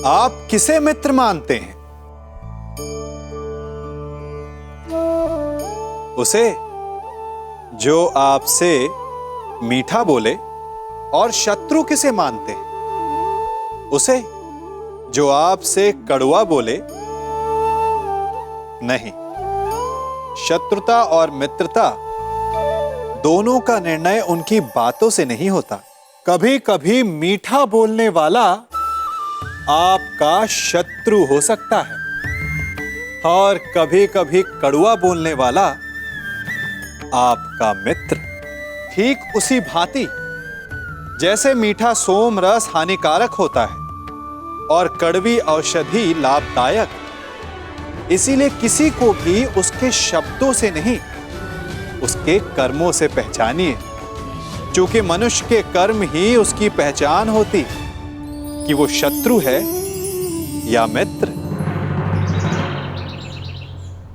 आप किसे मित्र मानते हैं? उसे जो आपसे मीठा बोले। और शत्रु किसे मानते हैं? उसे जो आपसे कड़वा बोले। नहीं, शत्रुता और मित्रता दोनों का निर्णय उनकी बातों से नहीं होता। कभी कभी मीठा बोलने वाला आपका शत्रु हो सकता है और कभी कभी कड़वा बोलने वाला आपका मित्र। ठीक उसी भांति जैसे मीठा सोम रस हानिकारक होता है और कड़वी औषधि लाभदायक, इसीलिए किसी को भी उसके शब्दों से नहीं, उसके कर्मों से पहचानिए, क्योंकि मनुष्य के कर्म ही उसकी पहचान होती कि वो शत्रु है या मित्र।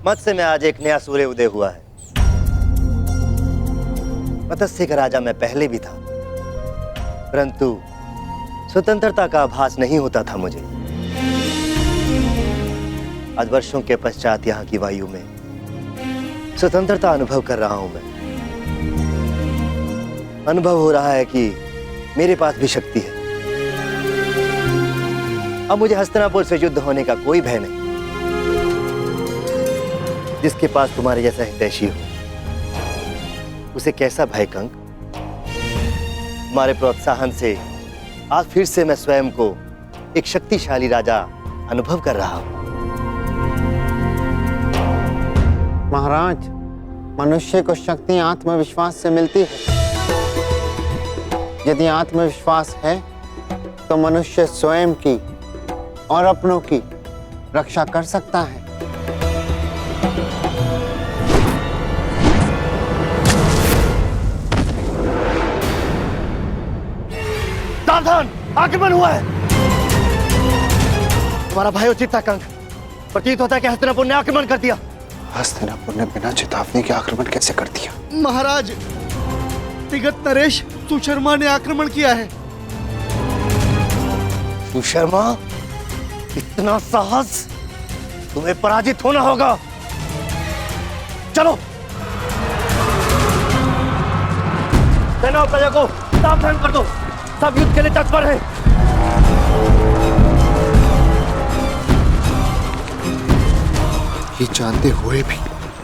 मत्स्य में आज एक नया सूर्य उदय हुआ है। मत्स्य का राजा मैं पहले भी था, परंतु स्वतंत्रता का आभास नहीं होता था मुझे। आज वर्षों के पश्चात यहाँ की वायु में स्वतंत्रता अनुभव कर रहा हूं मैं। अनुभव हो रहा है कि मेरे पास भी शक्ति है। अब मुझे हस्तिनापुर से युद्ध होने का कोई भय नहीं। जिसके पास तुम्हारे जैसा हितैषी हो, उसे कैसा भय कंक? तुम्हारे प्रोत्साहन से आज फिर से मैं स्वयं को एक शक्तिशाली राजा अनुभव कर रहा हूं। महाराज, मनुष्य को शक्ति आत्मविश्वास से मिलती है। यदि आत्मविश्वास है तो मनुष्य स्वयं की और अपनों की रक्षा कर सकता है। सावधान, आक्रमण हुआ है। तुम्हारा भाई उचित था कंक। प्रतीत होता है कि हस्तिनापुर ने आक्रमण कर दिया। हस्तिनापुर ने बिना चेतावनी के आक्रमण कैसे कर दिया? महाराज, विगत नरेश सुशर्मा ने आक्रमण किया है। सुशर्मा, इतना साहस? तुम्हें पराजित होना होगा। चलो, सेना और प्रजा को सावधान कर दो। सब युद्ध के लिए तत्पर हैं। ये जानते हुए भी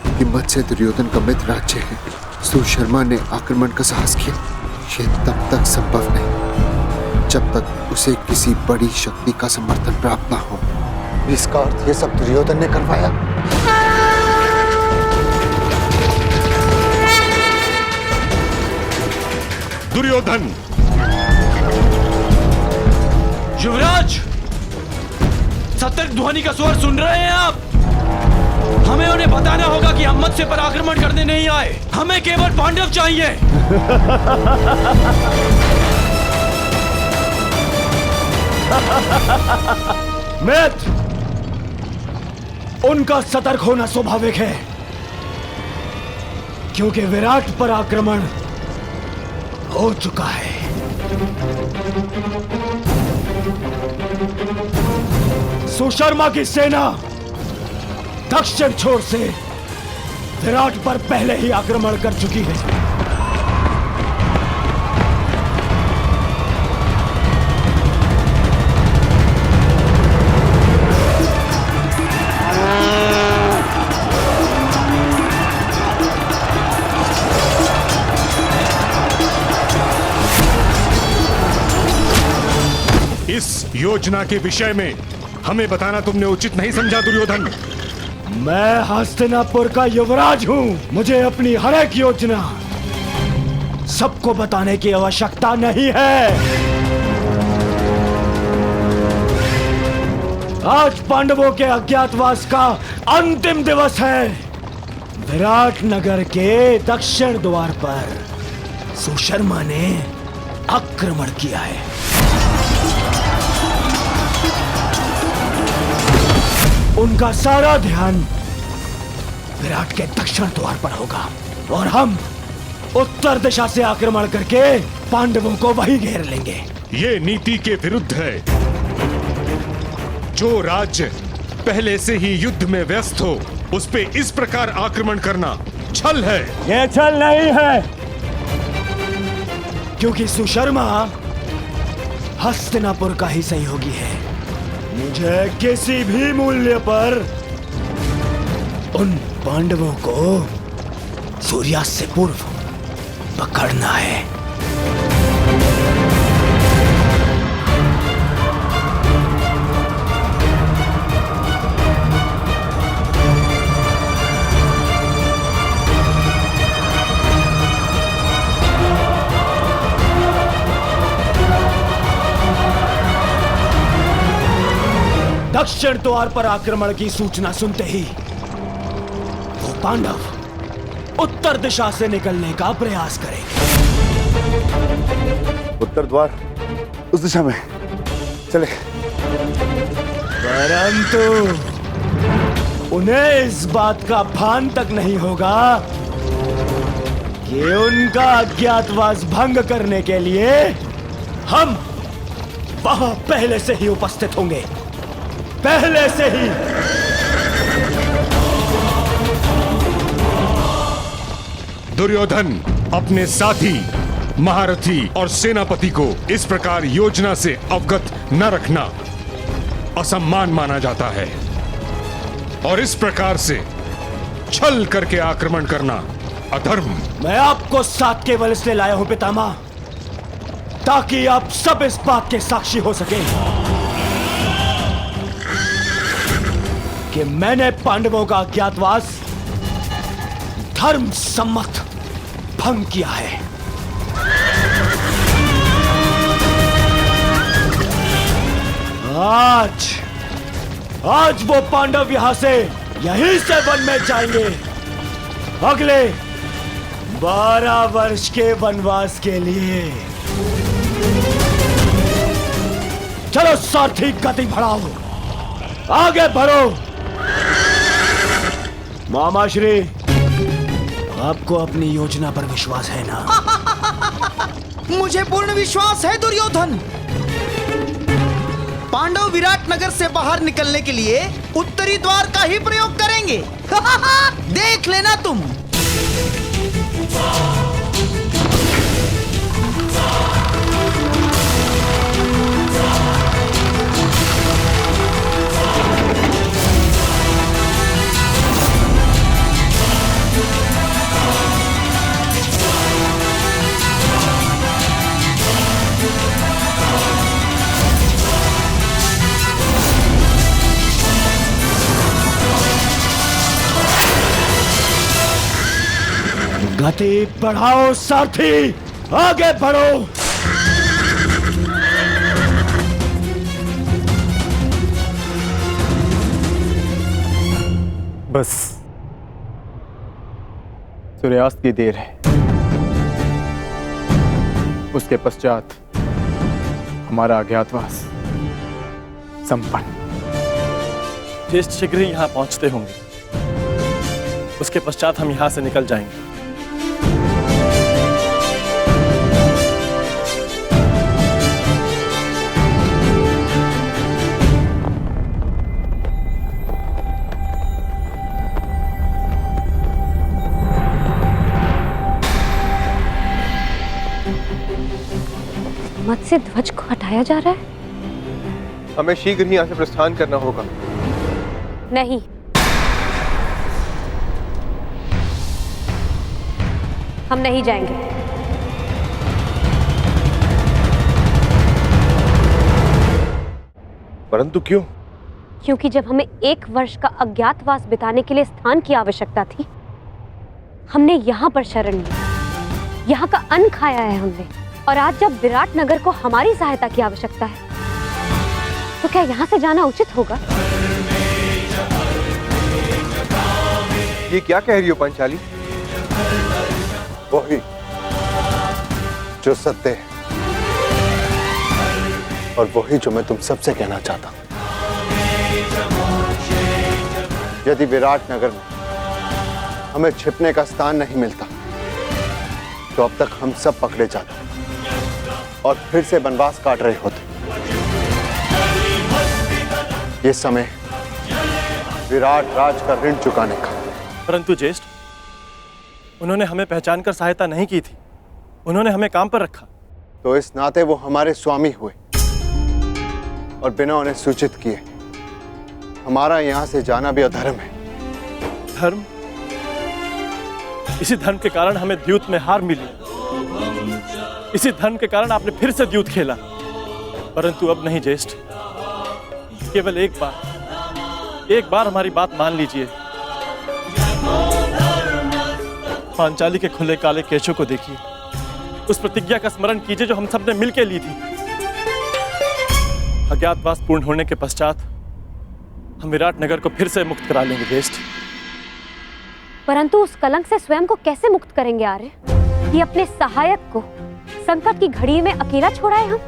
कि मत्स्य दुर्योधन का मित्र राज्य है, सुशर्मा ने आक्रमण का साहस किया। ये तब तक संभव नहीं जब तक उसे किसी बड़ी शक्ति का समर्थन प्राप्त ना हो। इसका अर्थ ये सब दुर्योधन ने करवाया। दुर्योधन! युवराज, सतर्क ध्वनि का स्वर सुन रहे हैं आप? हमें उन्हें बताना होगा कि हम मत्स्य पर आक्रमण करने नहीं आए। हमें केवल पांडव चाहिए। मित्र, उनका सतर्क होना स्वाभाविक है, क्योंकि विराट पर आक्रमण हो चुका है। सुशर्मा की सेना दक्षिण छोर से विराट पर पहले ही आक्रमण कर चुकी है। इस योजना के विषय में हमें बताना तुमने उचित नहीं समझा दुर्योधन। मैं हस्तिनापुर का युवराज हूं। मुझे अपनी हर एक योजना सबको बताने की आवश्यकता नहीं है। आज पांडवों के अज्ञातवास का अंतिम दिवस है। विराट नगर के दक्षिण द्वार पर सुशर्मा ने आक्रमण किया है। उनका सारा ध्यान विराट के दक्षिण द्वार पर होगा और हम उत्तर दिशा से आक्रमण करके पांडवों को वहीं घेर लेंगे। ये नीति के विरुद्ध है। जो राज्य पहले से ही युद्ध में व्यस्त हो उस पे इस प्रकार आक्रमण करना छल है। ये छल नहीं है, क्योंकि सुशर्मा हस्तिनापुर का ही सहयोगी है। मुझे किसी भी मूल्य पर उन पांडवों को सूर्यास्त से पूर्व पकड़ना है। दक्षिण द्वार पर आक्रमण की सूचना सुनते ही वो पांडव उत्तर दिशा से निकलने का प्रयास करेंगे। उत्तर द्वार उस दिशा में चले। परंतु उन्हें इस बात का भान तक नहीं होगा कि उनका अज्ञातवास भंग करने के लिए हम वहां पहले से ही उपस्थित होंगे, पहले से ही। दुर्योधन अपने साथी, महारथी और सेनापति को इस प्रकार योजना से अवगत न रखना असम्मान माना जाता है और इस प्रकार से छल करके आक्रमण करना अधर्म। मैं आपको साथ केवल इसलिए लाया हूं पितामह, ताकि आप सब इस बात के साक्षी हो सकें कि मैंने पांडवों का अज्ञातवास धर्म सम्मत भंग किया है। आज वो पांडव यहां से यहीं से वन में जाएंगे अगले 12 वर्ष के वनवास के लिए। चलो सारथी, गति बढ़ाओ, आगे बढ़ो। मामाश्री, आपको अपनी योजना पर विश्वास है ना? मुझे पूर्ण विश्वास है दुर्योधन। पांडव विराट नगर से बाहर निकलने के लिए उत्तरी द्वार का ही प्रयोग करेंगे। देख लेना तुम। गति बढ़ाओ सारथी, आगे बढ़ो। बस सूर्यास्त की देर है, उसके पश्चात हमारा अज्ञातवास संपन्न। ज्येष्ठ शीघ्र ही यहाँ पहुंचते होंगे, उसके पश्चात हम यहाँ से निकल जाएंगे। मत्स्य ध्वज को हटाया जा रहा है। हमें शीघ्र ही यहाँ से प्रस्थान करना होगा। नहीं, हम नहीं जाएंगे। परंतु क्यों? क्योंकि जब हमें 1 वर्ष का अज्ञातवास बिताने के लिए स्थान की आवश्यकता थी, हमने यहाँ पर शरण ली, यहाँ का अन्न खाया है हमने। और आज जब विराट नगर को हमारी सहायता की आवश्यकता है, तो क्या यहाँ से जाना उचित होगा? ये क्या कह रही हो पांचाली? वही जो सत्य है और वही जो मैं तुम सबसे कहना चाहता हूं। यदि विराट नगर में हमें छिपने का स्थान नहीं मिलता, तो अब तक हम सब पकड़े जाते और फिर से वनवास काट रहे होते। ये समय विराट राज का ऋण चुकाने का। परंतु ज्येष्ठ, उन्होंने हमें पहचान कर सहायता नहीं की थी, उन्होंने हमें काम पर रखा। तो इस नाते वो हमारे स्वामी हुए और बिना उन्हें सूचित किए हमारा यहां से जाना भी अधर्म है। धर्म? इसी धर्म के कारण हमें द्यूत में हार मिली। इसी धर्म के कारण आपने फिर से द्यूत खेला। परंतु अब नहीं ज्येष्ठ, केवल एक बार हमारी बात मान लीजिए। पांचाली के खुले काले केशों को देखिए, उस प्रतिज्ञा का स्मरण कीजिए जो हम सबने मिलकर ली थी। अज्ञातवास पूर्ण होने के पश्चात हम विराट नगर को फिर से मुक्त करा लेंगे ज्येष्ठ। परंतु उस कलंक से स्वयं को कैसे मुक्त करेंगे आर्य? कि अपने सहायक को संकट की घड़ी में अकेला छोड़ाए हम?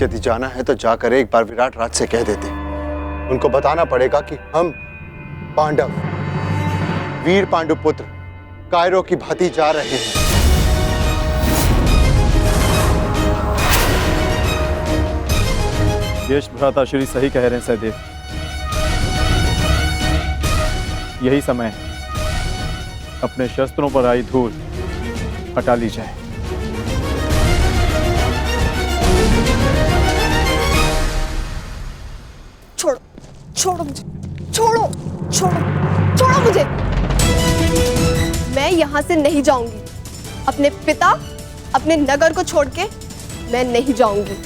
यदि जाना है तो जाकर एक बार विराट राज से कह देते। उनको बताना पड़ेगा कि हम पांडव, वीर पांडुपुत्र कायरों की भांति जा रहे हैं। ज्येष्ठ भ्राता श्री सही कह रहे हैं सहदेव। यही समय है, अपने शस्त्रों पर आई धूल हटा ली जाए। छोड़ो, छोड़ो मुझे, छोड़ो, छोड़ो, छोड़ो मुझे। मैं यहाँ से नहीं जाऊंगी। अपने पिता, अपने नगर को छोड़ के मैं नहीं जाऊंगी।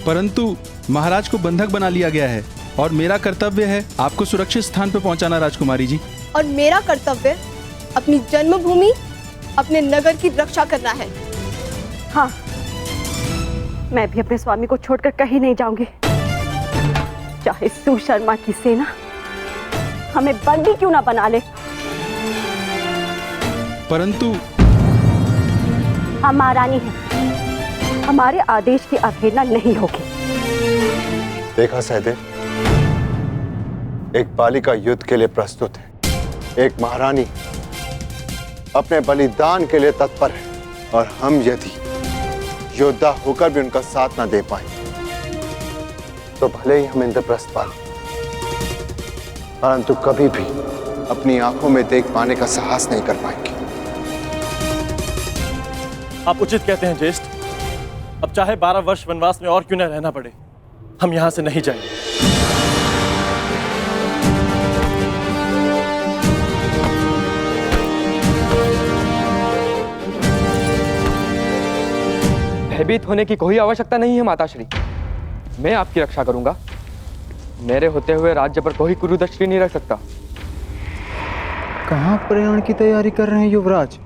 परंतु महाराज को बंधक बना लिया गया है और मेरा कर्तव्य है आपको सुरक्षित स्थान पर पहुंचाना राजकुमारी जी। और मेरा कर्तव्य अपनी जन्मभूमि, अपने नगर की रक्षा करना है। हाँ, मैं भी अपने स्वामी को छोड़कर कहीं नहीं जाऊंगी। चाहे सुशर्मा की सेना हमें बंदी क्यों ना बना ले। परंतु हम महारानी हैं, हमारे आदेश की अवहेलना नहीं होगी। देखा सहदेव, एक बालिका युद्ध के लिए प्रस्तुत है, एक महारानी अपने बलिदान के लिए तत्पर है, और हम यदि योद्धा होकर भी उनका साथ ना दे पाए तो भले ही हम इंद्रप्रस्थ पालें, परंतु कभी भी अपनी आंखों में देख पाने का साहस नहीं कर पाएंगे। आप उचित कहते हैं ज्येष्ठ। अब चाहे 12 वर्ष वनवास में और क्यों न रहना पड़े, हम यहां से नहीं जाएंगे। भयभीत होने की कोई आवश्यकता नहीं है माताश्री, मैं आपकी रक्षा करूंगा। मेरे होते हुए राज्य पर कोई कुरुदृष्टि नहीं रख सकता। कहां प्रयाण की तैयारी कर रहे हैं युवराज?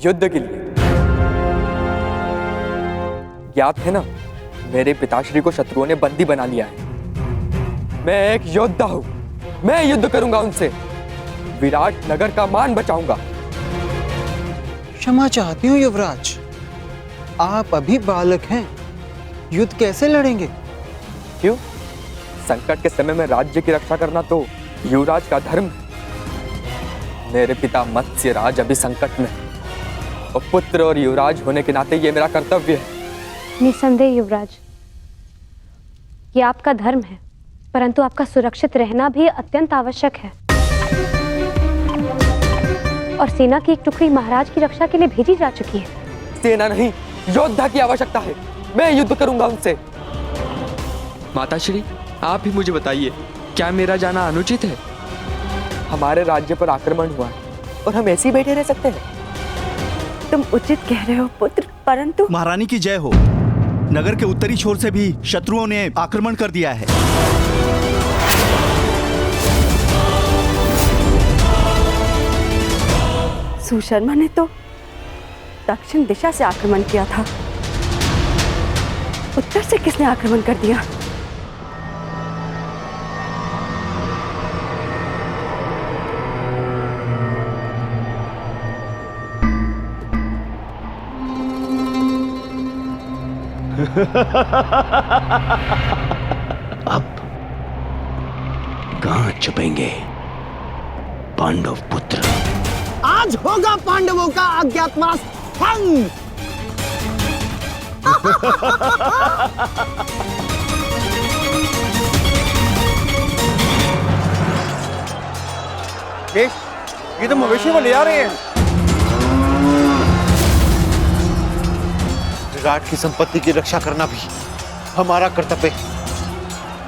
युद्ध के लिए। ज्ञात है ना, मेरे पिताश्री को शत्रुओं ने बंदी बना लिया है। मैं एक योद्धा हूं, मैं युद्ध करूंगा उनसे, विराट नगर का मान बचाऊंगा। क्षमा चाहती हूँ युवराज, आप अभी बालक हैं, युद्ध कैसे लड़ेंगे? क्यों? संकट के समय में राज्य की रक्षा करना तो युवराज का धर्म है। मेरे पिता मत्स्य राज अभी संकट में, और पुत्र और युवराज होने के नाते ये मेरा कर्तव्य है। निसंदेह युवराज, ये आपका धर्म है, परंतु आपका सुरक्षित रहना भी अत्यंत आवश्यक है। और सेना की एक टुकड़ी महाराज की रक्षा के लिए भेजी जा चुकी है। सेना नहीं, योद्धा की आवश्यकता है। मैं युद्ध करूंगा उनसे। माताश्री, आप ही मुझे बताइए, क्या मेरा जाना अनुचित है? हमारे राज्य पर आक्रमण हुआ है और हम ऐसे ही बैठे रह सकते हैं? तुम उचित कह रहे हो पुत्र, परंतु महारानी की जय हो। नगर के उत्तरी छोर से भी शत्रुओं ने आक्रमण कर दिया है। सुशर्मा ने तो दक्षिण दिशा से आक्रमण किया था, उत्तर से किसने आक्रमण कर दिया? अब कहां छुपेंगे पांडव पुत्र? आज होगा पांडवों का अज्ञातवास भंग। ये तो मवेशी को ले आ रहे हैं। विराट की संपत्ति की रक्षा करना भी हमारा कर्तव्य है।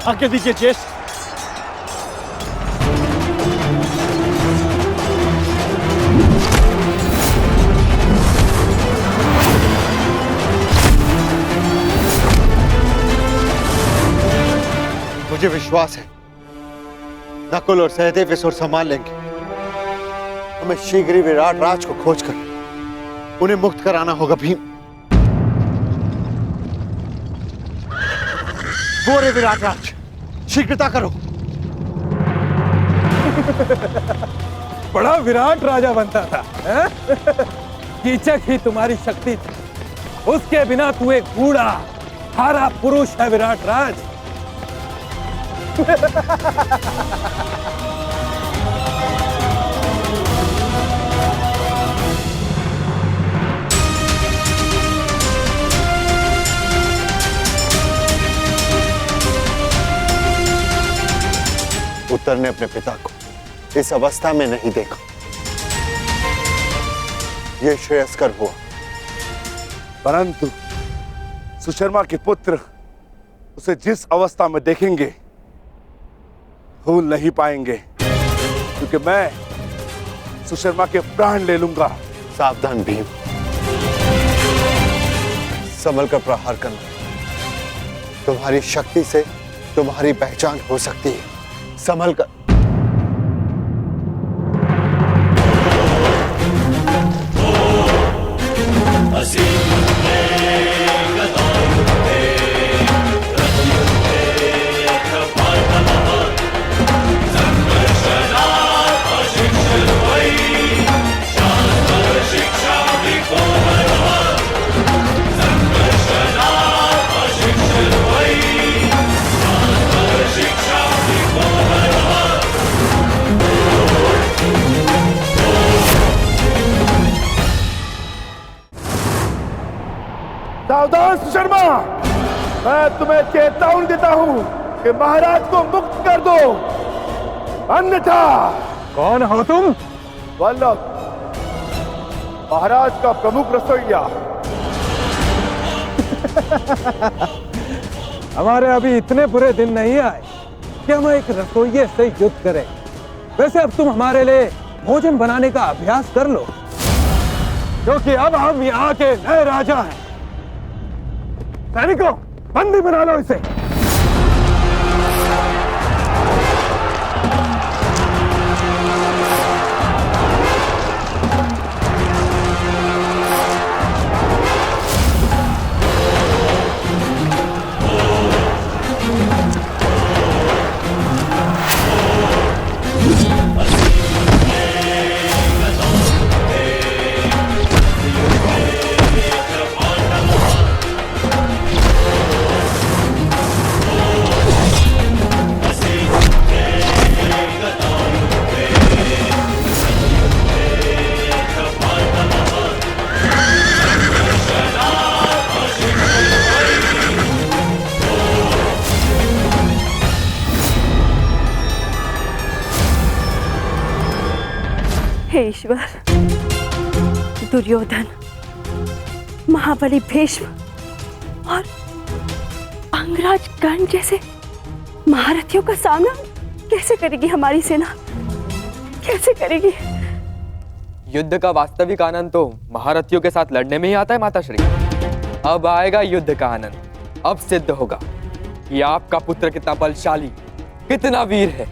आगे दीजिए ज्येष्ठ। मुझे विश्वास है नकुल और सहदेव इस ओर संभाल लेंगे। हमें शीघ्र ही विराट राज को खोजकर उन्हें मुक्त कराना होगा। भीम, वो रे विराट राज, शीघ्रता करो। बड़ा विराट राजा बनता था, हैं? कीचक ही तुम्हारी शक्ति थी। उसके बिना तू एक बूढ़ा हारा पुरुष है विराट राज। उत्तर ने अपने पिता को इस अवस्था में नहीं देखा। यह श्रेयस्कर हुआ, परंतु सुशर्मा के पुत्र उसे जिस अवस्था में देखेंगे भूल नहीं पाएंगे, क्योंकि मैं सुशर्मा के प्राण ले लूंगा। सावधान भीम, संभल कर प्रहार करना। तुम्हारी शक्ति से तुम्हारी पहचान हो सकती है, संभल कर। सावधान सुशर्मा, मैं तुम्हें चेतावनी देता हूं कि महाराज को मुक्त कर दो, अन्यथा। कौन हो तुम? वल्लभ, महाराज का प्रमुख रसोइया। हमारे अभी इतने बुरे दिन नहीं आए कि हम एक रसोइये से युद्ध करें। वैसे अब तुम हमारे लिए भोजन बनाने का अभ्यास कर लो, क्योंकि अब हम यहाँ के नए राजा हैं। सैनिकों, बंदी बना लो इसे। हे ईश्वर, दुर्योधन, महाबली भीष्म और अंगराज कर्ण जैसे महारथियों का सामना कैसे करेगी हमारी सेना? कैसे करेगी? युद्ध का वास्तविक आनंद तो महारथियों के साथ लड़ने में ही आता है माताश्री। अब आएगा युद्ध का आनंद। अब सिद्ध होगा कि आपका पुत्र कितना बलशाली, कितना वीर है।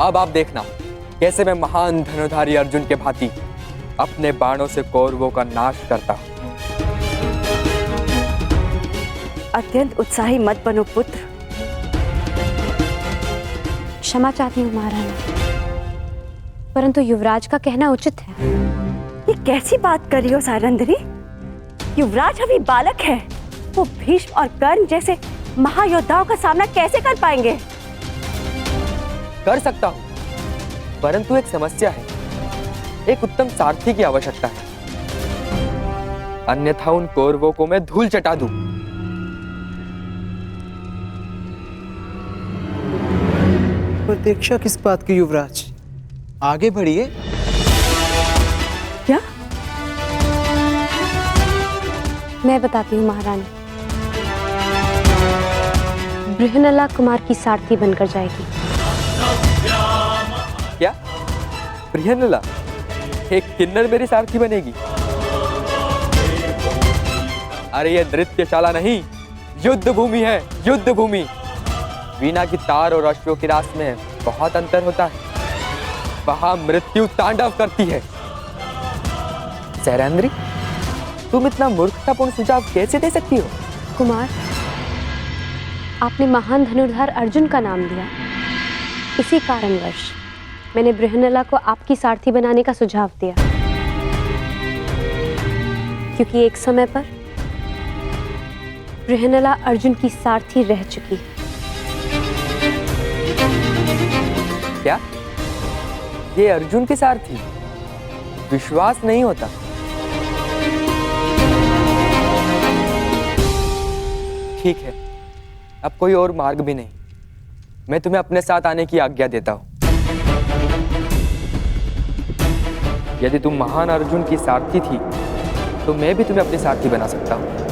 अब आप देखना कैसे मैं महान धनुधारी अर्जुन के भांति अपने बाणों से कौरवों का नाश करता हूं। अत्यंत उत्साही मत बनो पुत्र। क्षमा चाहती हूँ महारानी, परंतु युवराज का कहना उचित है। ये कैसी बात कर रही हो सारंधरी? युवराज अभी बालक है। वो भीष्म और कर्ण जैसे महायोद्धाओं का सामना कैसे कर पाएंगे? कर सकता हूं, परंतु एक समस्या है। एक उत्तम सारथी की आवश्यकता है। अन्यथा उन कौरवों को मैं धूल चटा दूं। प्रतीक्षा किस बात की युवराज? आगे बढ़िए। क्या? मैं बताती हूँ महारानी। बृहनला कुमार की सारथी बनकर जाएगी। क्या? बृहनला एक किन्नर मेरी सारथी बनेगी? अरे ये नृत्यशाला नहीं, युद्ध भूमि है, युद्ध भूमि। वीणा की तार और अश्वों की रास में बहुत अंतर होता है। वहां मृत्यु तांडव करती है। सैरंद्री, तुम इतना मूर्खतापूर्ण सुझाव कैसे दे सकती हो? कुमार, आपने महान धनुर्धर अर्जुन का नाम लिया। इसी कारणवश मैंने बृहनला को आपकी सारथी बनाने का सुझाव दिया, क्योंकि एक समय पर बृहनला अर्जुन की सारथी रह चुकी है। क्या? ये अर्जुन के सारथी? विश्वास नहीं होता। ठीक है, अब कोई और मार्ग भी नहीं। मैं तुम्हें अपने साथ आने की आज्ञा देता हूं। यदि तुम महान अर्जुन की सारथी थी तो मैं भी तुम्हें अपनी सारथी बना सकता हूं।